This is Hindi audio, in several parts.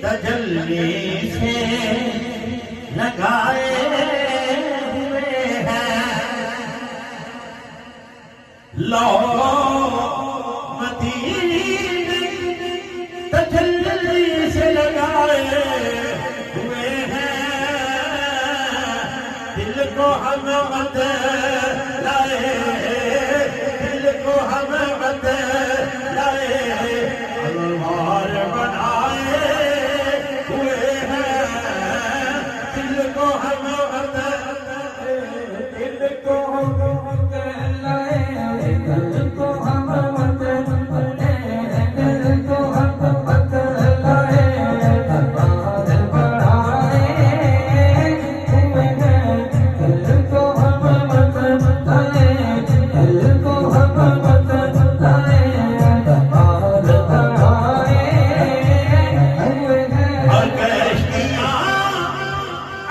तजल्ली से लगाए हुए हैं लो मदीने तजल्ली से लगाए हुए हैं दिल को हम बदलाए दिल को हम बदलाए अलवार बनाए हुए हैं दिल को हम बदलाए दिल को हम बदलाए दिल को हम बदलाए दिल को हम बदलाए अलवार बनाए हुए हैं दिल को हम बदलाए दिल को हम बदलाए अलवार बनाए हुए हैं और कश्तियां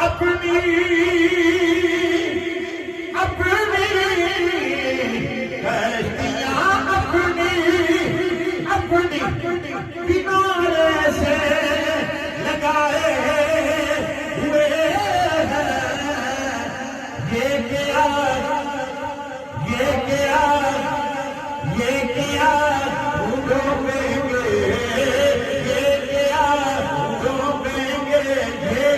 अपनी कश्तियां अपनी किनारे से लगाए हुए हैं ये क्या डूबेंगे ये क्या डूबेंगे ये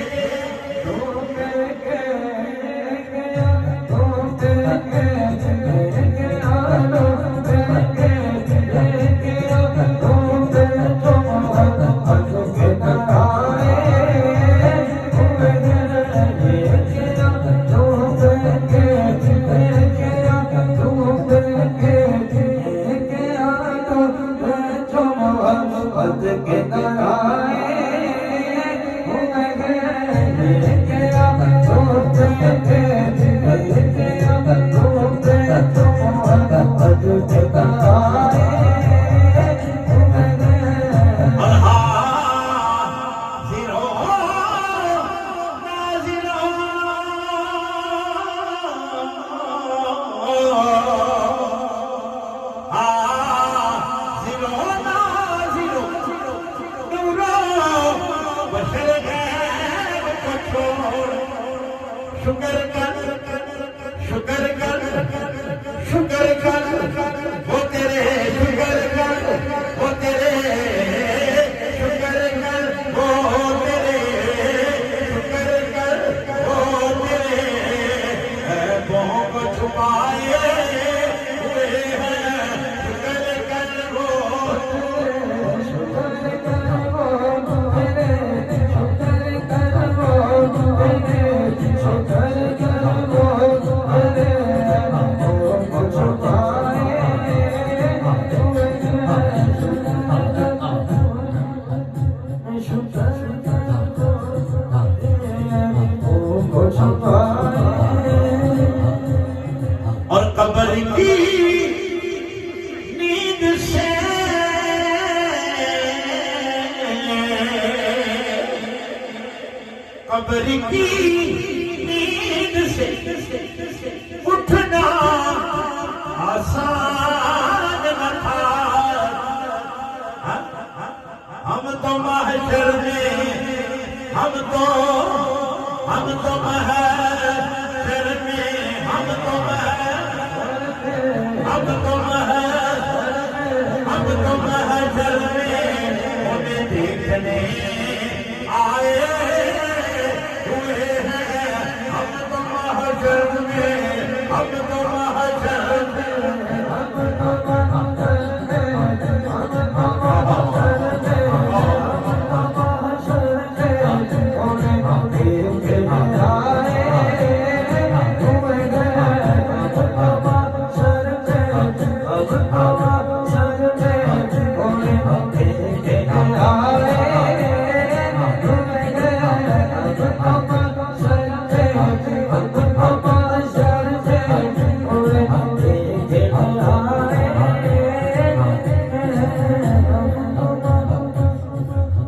डूबेंगे शुक्र कर वो तेरे शुक्र कर वो तेरे शुक्र कर वो तेरे शुक्र कर वो तेरे ऐबों को छुपाए हुए हैं शुक्र कर वो शुक्र कर वो तेरे शुक्र कर वो तेरे शुक्र कर वो तेरे और कब्र की नींद से कब्र की नींद से उठना आसान न था हम तो महशर में हम तो महशर में हम तो महशर में उन्हें देखने आए हुए हैं हम तो महशर में हम तो महशर में हम तो महशर में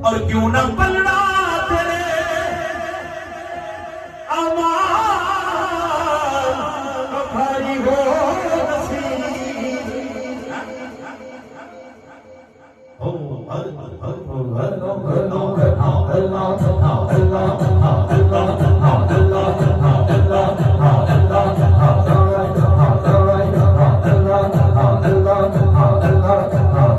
और क्यों न पलड़ा तेरे अमाल भारी हो नसीब भक्तों घरों घरों